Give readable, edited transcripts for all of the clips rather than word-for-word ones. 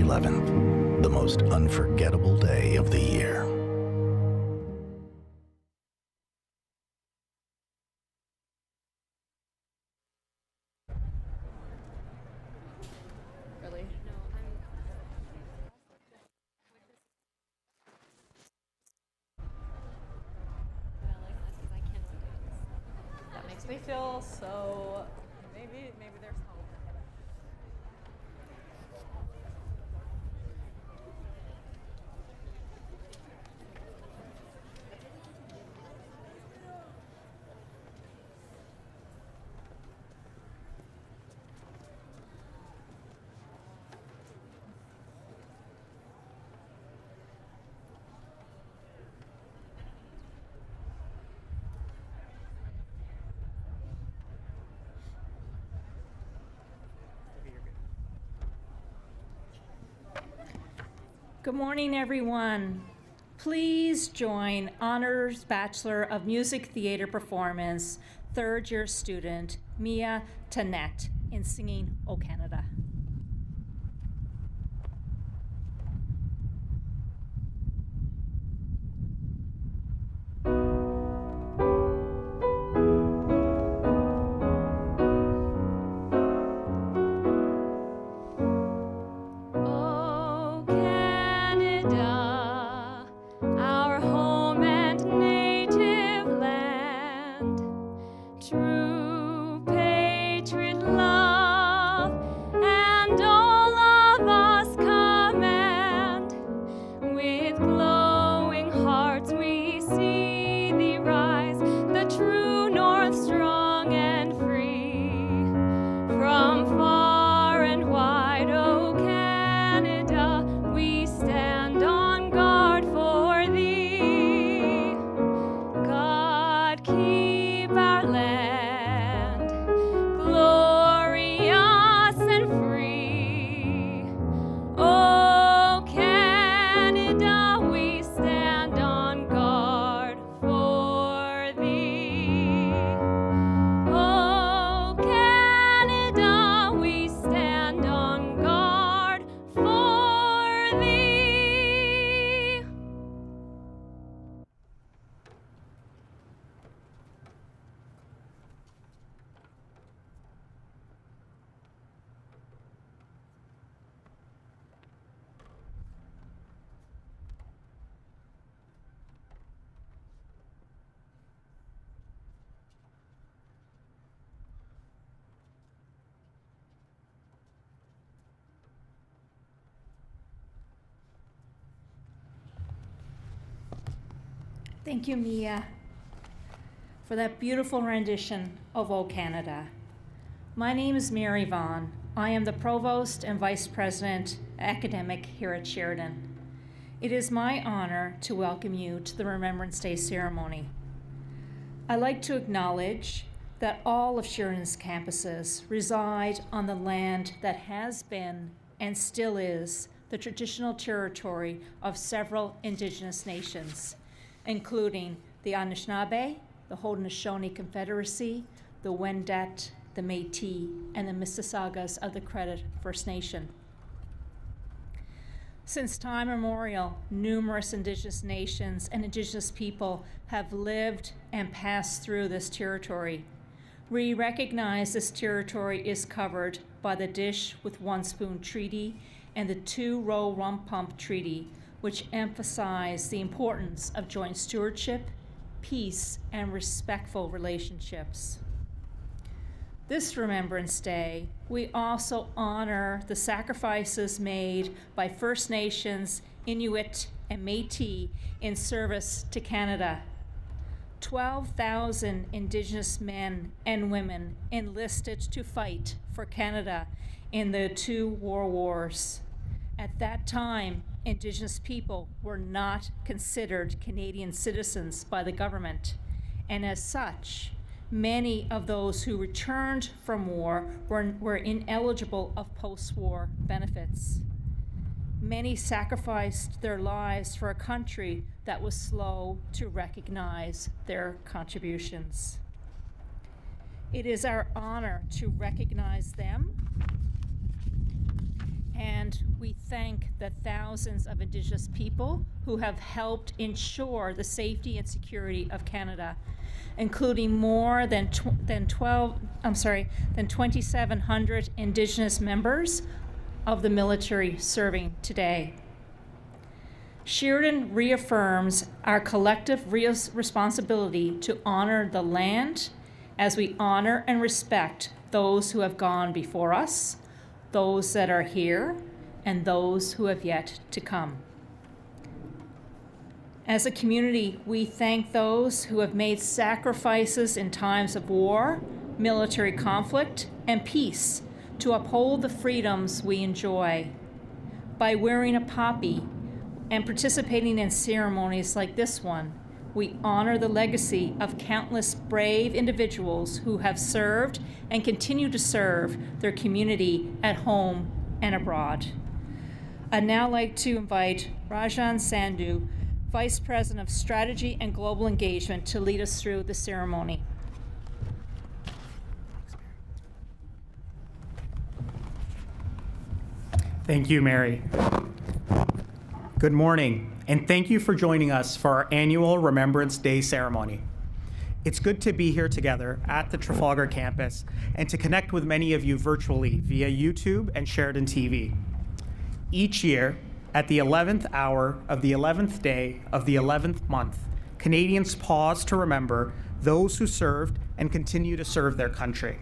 11th, the most unforgettable day of the year. Really? That makes me feel so. Maybe there's hope. Good morning, everyone. Please join Honors Bachelor of Music Theater Performance, third year student, Mia Tanette, in singing O Canada. Thank you, Mia, for that beautiful rendition of O Canada. My name is Mary Vaughn. I am the Provost and Vice President Academic here at Sheridan. It is my honor to welcome you to the Remembrance Day ceremony. I'd like to acknowledge that all of Sheridan's campuses reside on the land that has been and still is the traditional territory of several Indigenous nations, including the Anishinaabe, the Haudenosaunee Confederacy, the Wendat, the Métis, and the Mississaugas of the Credit First Nation. Since time immemorial, numerous Indigenous nations and Indigenous people have lived and passed through this territory. We recognize this territory is covered by the Dish with One Spoon Treaty and the Two-Row Rum Pump Treaty, which emphasize the importance of joint stewardship, peace, and respectful relationships. This Remembrance Day, we also honor the sacrifices made by First Nations, Inuit, and Métis in service to Canada. 12,000 Indigenous men and women enlisted to fight for Canada in the two wars. At that time, Indigenous people were not considered Canadian citizens by the government, and as such, many of those who returned from war were ineligible of post-war benefits. Many sacrificed their lives for a country that was slow to recognize their contributions. It is our honor to recognize them And we thank the thousands of Indigenous people who have helped ensure the safety and security of Canada, including more than 2,700 Indigenous members of the military serving today. Sheridan reaffirms our collective responsibility to honor the land as we honor and respect those who have gone before us, those that are here, and those who have yet to come. As a community, we thank those who have made sacrifices in times of war, military conflict, and peace to uphold the freedoms we enjoy. By wearing a poppy and participating in ceremonies like this one, we honor the legacy of countless brave individuals who have served and continue to serve their community at home and abroad. I'd now like to invite Rajan Sandhu, Vice President of Strategy and Global Engagement, to lead us through the ceremony. Thank you, Mary. Good morning, and thank you for joining us for our annual Remembrance Day ceremony. It's good to be here together at the Trafalgar campus and to connect with many of you virtually via YouTube and Sheridan TV. Each year, at the 11th hour of the 11th day of the 11th month, Canadians pause to remember those who served and continue to serve their country.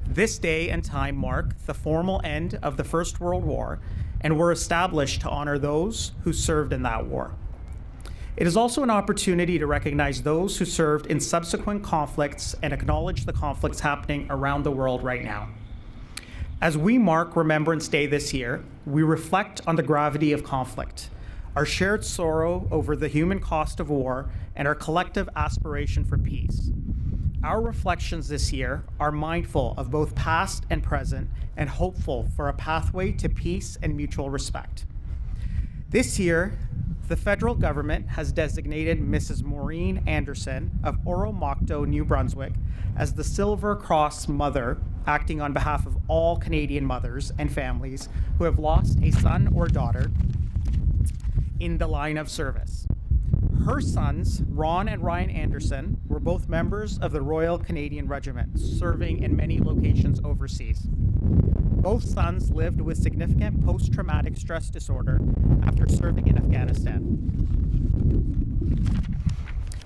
This day and time mark the formal end of the First World War and were established to honor those who served in that war. It is also an opportunity to recognize those who served in subsequent conflicts and acknowledge the conflicts happening around the world right now. As we mark Remembrance Day this year, we reflect on the gravity of conflict, our shared sorrow over the human cost of war, and our collective aspiration for peace. Our reflections this year are mindful of both past and present and hopeful for a pathway to peace and mutual respect. This year, the federal government has designated Mrs. Maureen Anderson of Oromocto, New Brunswick, as the Silver Cross Mother, acting on behalf of all Canadian mothers and families who have lost a son or daughter in the line of service. Her sons, Ron and Ryan Anderson, were both members of the Royal Canadian Regiment, serving in many locations overseas. Both sons lived with significant post-traumatic stress disorder after serving in Afghanistan,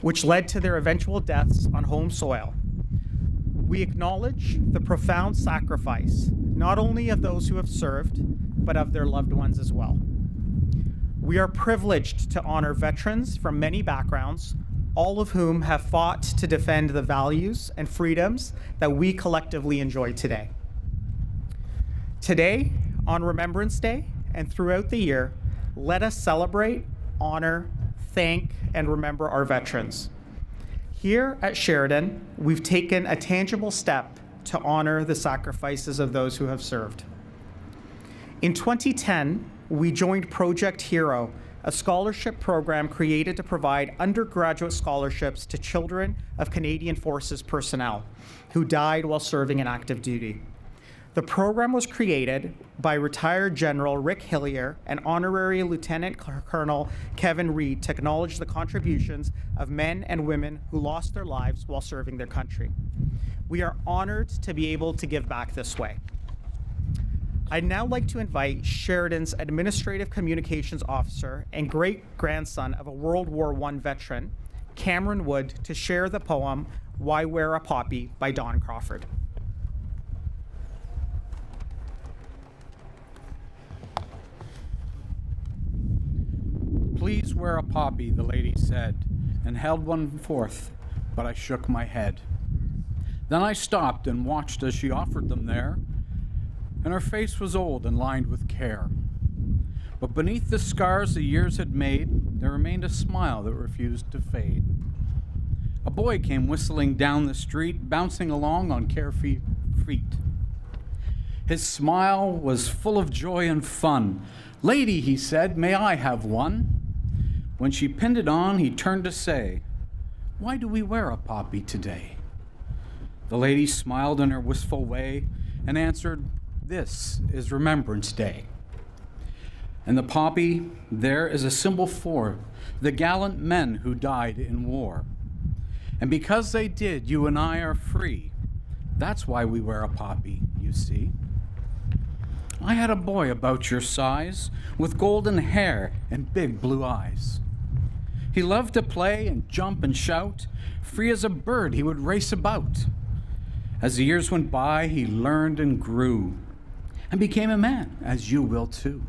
which led to their eventual deaths on home soil. We acknowledge the profound sacrifice, not only of those who have served, but of their loved ones as well. We are privileged to honor veterans from many backgrounds, all of whom have fought to defend the values and freedoms that we collectively enjoy today. Today, on Remembrance Day and throughout the year, let us celebrate, honor, thank, and remember our veterans. Here at Sheridan, we've taken a tangible step to honor the sacrifices of those who have served. In 2010, we joined Project Hero, a scholarship program created to provide undergraduate scholarships to children of Canadian Forces personnel who died while serving in active duty. The program was created by retired General Rick Hillier and Honorary Lieutenant Colonel Kevin Reed to acknowledge the contributions of men and women who lost their lives while serving their country. We are honored to be able to give back this way. I'd now like to invite Sheridan's Administrative Communications Officer and great-grandson of a World War I veteran, Cameron Wood, to share the poem, Why Wear a Poppy by Don Crawford. Please wear a poppy, the lady said, and held one forth, but I shook my head. Then I stopped and watched as she offered them there, and her face was old and lined with care. But beneath the scars the years had made, there remained a smile that refused to fade. A boy came whistling down the street, bouncing along on carefree feet. His smile was full of joy and fun. Lady, he said, may I have one? When she pinned it on, he turned to say, why do we wear a poppy today? The lady smiled in her wistful way and answered, This is Remembrance Day. And the poppy there is a symbol for the gallant men who died in war. And because they did, you and I are free. That's why we wear a poppy, you see. I had a boy about your size, with golden hair and big blue eyes. He loved to play and jump and shout. Free as a bird, he would race about. As the years went by, he learned and grew, and became a man, as you will too.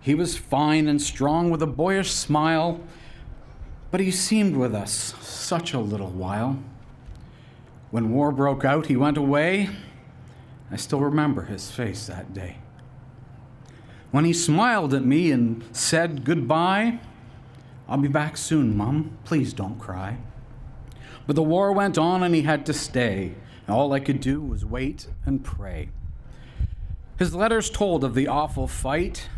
He was fine and strong with a boyish smile, but he seemed with us such a little while. When war broke out, he went away. I still remember his face that day. When he smiled at me and said goodbye, I'll be back soon, Mom. Please don't cry. But the war went on and he had to stay. And all I could do was wait and pray. His letters told of the awful fight.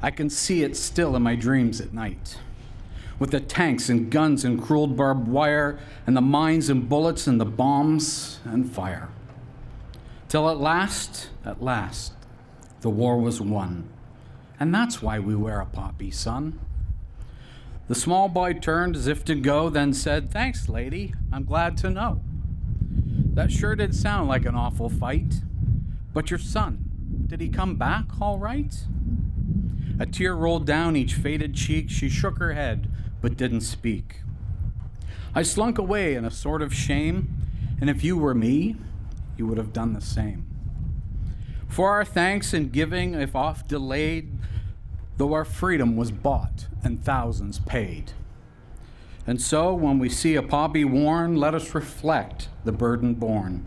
I can see it still in my dreams at night. With the tanks and guns and cruel barbed wire, and the mines and bullets and the bombs and fire. Till at last, the war was won. And that's why we wear a poppy, son. The small boy turned as if to go, then said, "Thanks, lady, I'm glad to know." That sure did sound like an awful fight. But your son, did he come back all right? A tear rolled down each faded cheek. She shook her head, but didn't speak. I slunk away in a sort of shame, and if you were me, you would have done the same. For our thanks and giving, if oft delayed, though our freedom was bought and thousands paid. And so, when we see a poppy worn, let us reflect the burden borne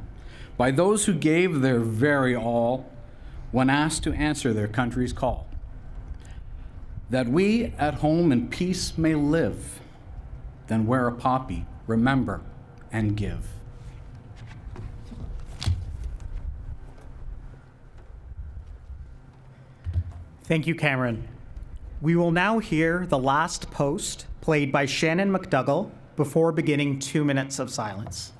by those who gave their very all when asked to answer their country's call. That we at home in peace may live, then wear a poppy, remember, and give. Thank you, Cameron. We will now hear the last post played by Shannon McDougall before beginning 2 minutes of silence.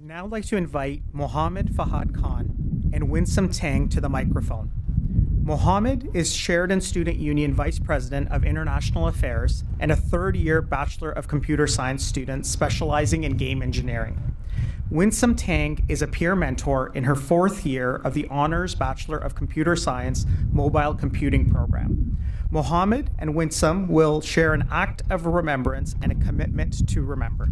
now like to invite Mohammed Fahad Khan and Winsome Tang to the microphone. Mohammed is Sheridan Student Union Vice President of International Affairs and a third-year Bachelor of Computer Science student specializing in game engineering. Winsome Tang is a peer mentor in her fourth year of the Honors Bachelor of Computer Science Mobile Computing program. Mohammed and Winsome will share an act of remembrance and a commitment to remember.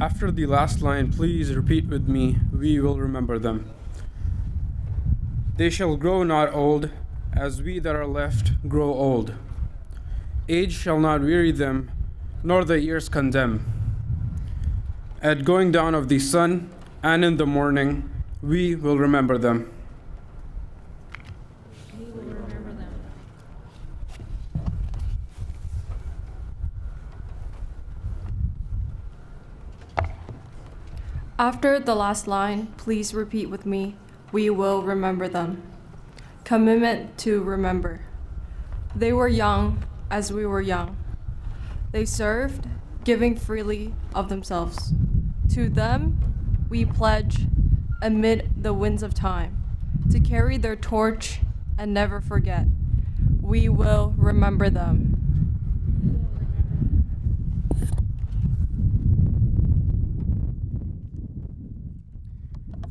After the last line, please repeat with me, we will remember them. They shall grow not old, as we that are left grow old. Age shall not weary them, nor the years condemn. At going down of the sun and in the morning, we will remember them. We will remember them. After the last line, please repeat with me, we will remember them. Commitment to remember. They were young as we were young. They served, giving freely of themselves. To them, we pledge, amid the winds of time, to carry their torch and never forget. We will remember them.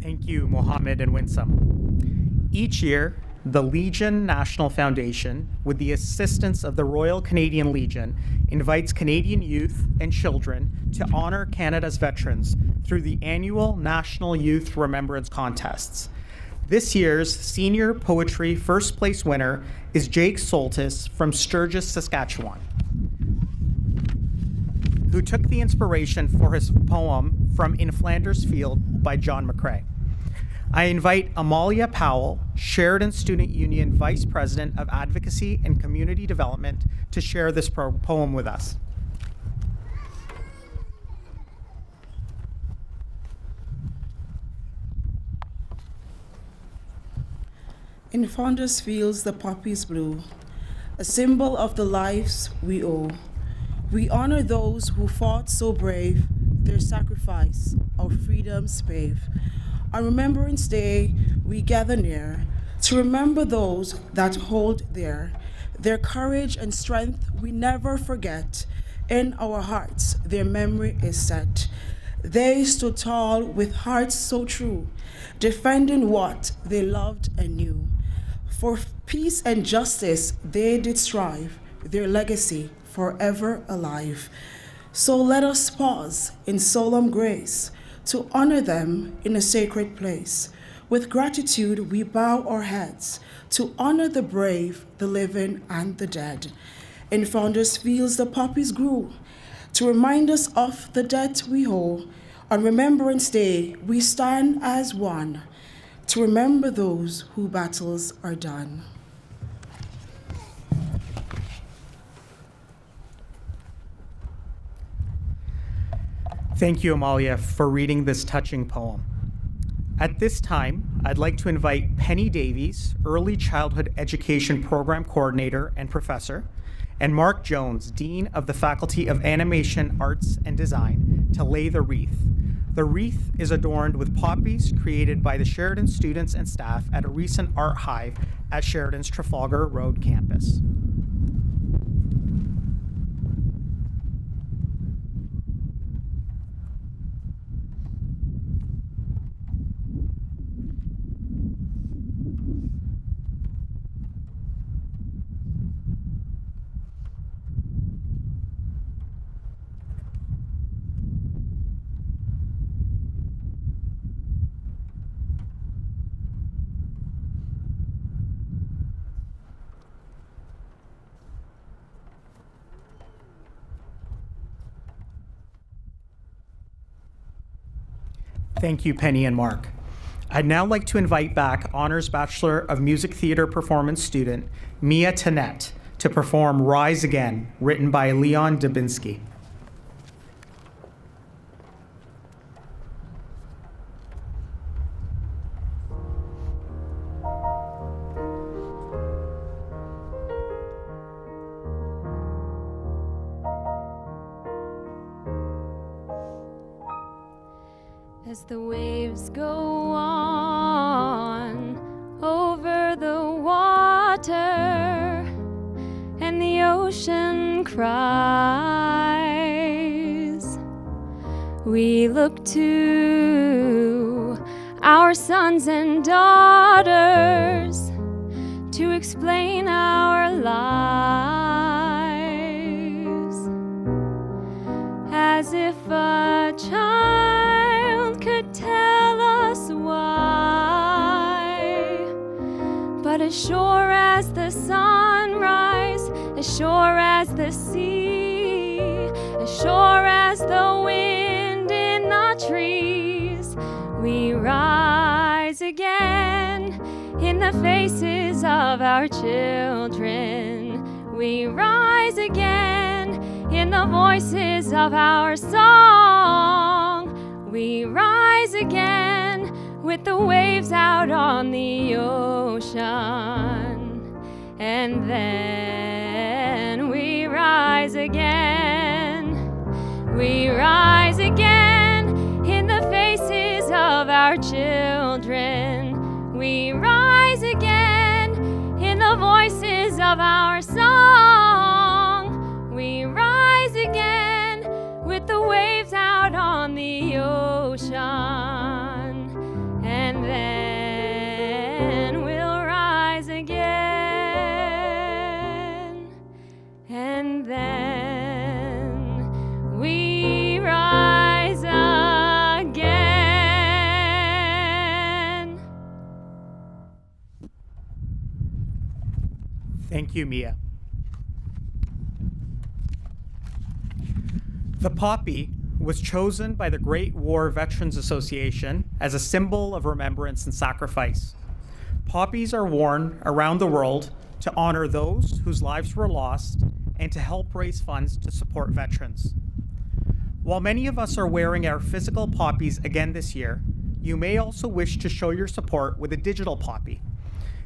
Thank you, Mohammed and Winsome. Each year, the Legion National Foundation, with the assistance of the Royal Canadian Legion, invites Canadian youth and children to honor Canada's veterans through the annual National Youth Remembrance Contests. This year's senior poetry first place winner is Jake Soltis from Sturgis, Saskatchewan, who took the inspiration for his poem from In Flanders Field by John McCrae. I invite Amalia Powell, Sheridan Student Union Vice President of Advocacy and Community Development, to share this poem with us. In Flanders fields the poppies blow, a symbol of the lives we owe. We honor those who fought so brave, their sacrifice, our freedom's pave. On Remembrance Day, we gather near to remember those that hold dear. Their courage and strength we never forget. In our hearts, their memory is set. They stood tall with hearts so true, defending what they loved and knew. For peace and justice they did strive, their legacy forever alive. So let us pause in solemn grace to honor them in a sacred place. With gratitude we bow our heads to honor the brave, the living, and the dead. In Founders Fields the poppies grew to remind us of the debt we owe. On Remembrance Day we stand as one to remember those whose battles are done. Thank you, Amalia, for reading this touching poem. At this time, I'd like to invite Penny Davies, Early Childhood Education Program Coordinator and Professor, and Mark Jones, Dean of the Faculty of Animation, Arts, and Design, to lay the wreath. The wreath is adorned with poppies created by the Sheridan students and staff at a recent art hive at Sheridan's Trafalgar Road campus. Thank you, Penny and Mark. I'd now like to invite back Honors Bachelor of Music Theater Performance student Mia Tanette to perform Rise Again, written by Leon Dubinsky. As the waves go on over the water and the ocean cries, we look to our sons and daughters to explain our lives, as if a child could tell us why. But as sure as the sunrise, as sure as the sea, as sure as the wind in the trees, we rise again in the faces of our children. We rise again in the voices of our song. We rise again with the waves out on the ocean. And then we rise again. We rise again in the faces of our children. We rise again in the voices of our song. We rise again with the waves out on the ocean. And then we'll rise again. And then we rise again. Thank you, Mia. The poppy was chosen by the Great War Veterans Association as a symbol of remembrance and sacrifice. Poppies are worn around the world to honor those whose lives were lost and to help raise funds to support veterans. While many of us are wearing our physical poppies again this year, you may also wish to show your support with a digital poppy.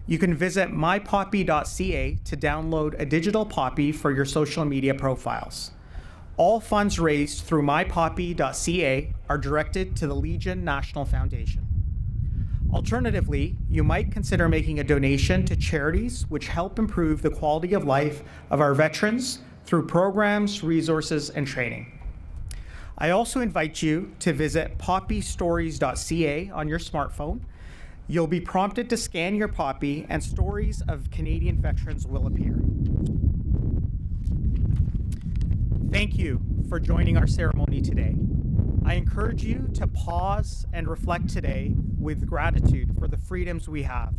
You can visit mypoppy.ca to download a digital poppy for your social media profiles. All funds raised through mypoppy.ca are directed to the Legion National Foundation. Alternatively, you might consider making a donation to charities which help improve the quality of life of our veterans through programs, resources, and training. I also invite you to visit poppystories.ca on your smartphone. You'll be prompted to scan your poppy and stories of Canadian veterans will appear. Thank you for joining our ceremony today. I encourage you to pause and reflect today with gratitude for the freedoms we have.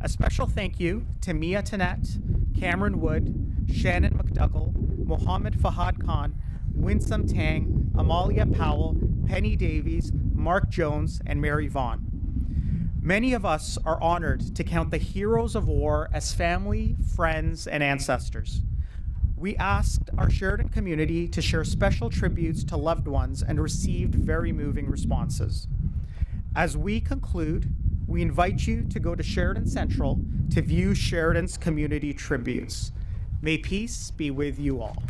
A special thank you to Mia Tanette, Cameron Wood, Shannon McDougall, Mohammed Fahad Khan, Winsome Tang, Amalia Powell, Penny Davies, Mark Jones, and Mary Vaughn. Many of us are honored to count the heroes of war as family, friends, and ancestors. We asked our Sheridan community to share special tributes to loved ones and received very moving responses. As we conclude, we invite you to go to Sheridan Central to view Sheridan's community tributes. May peace be with you all.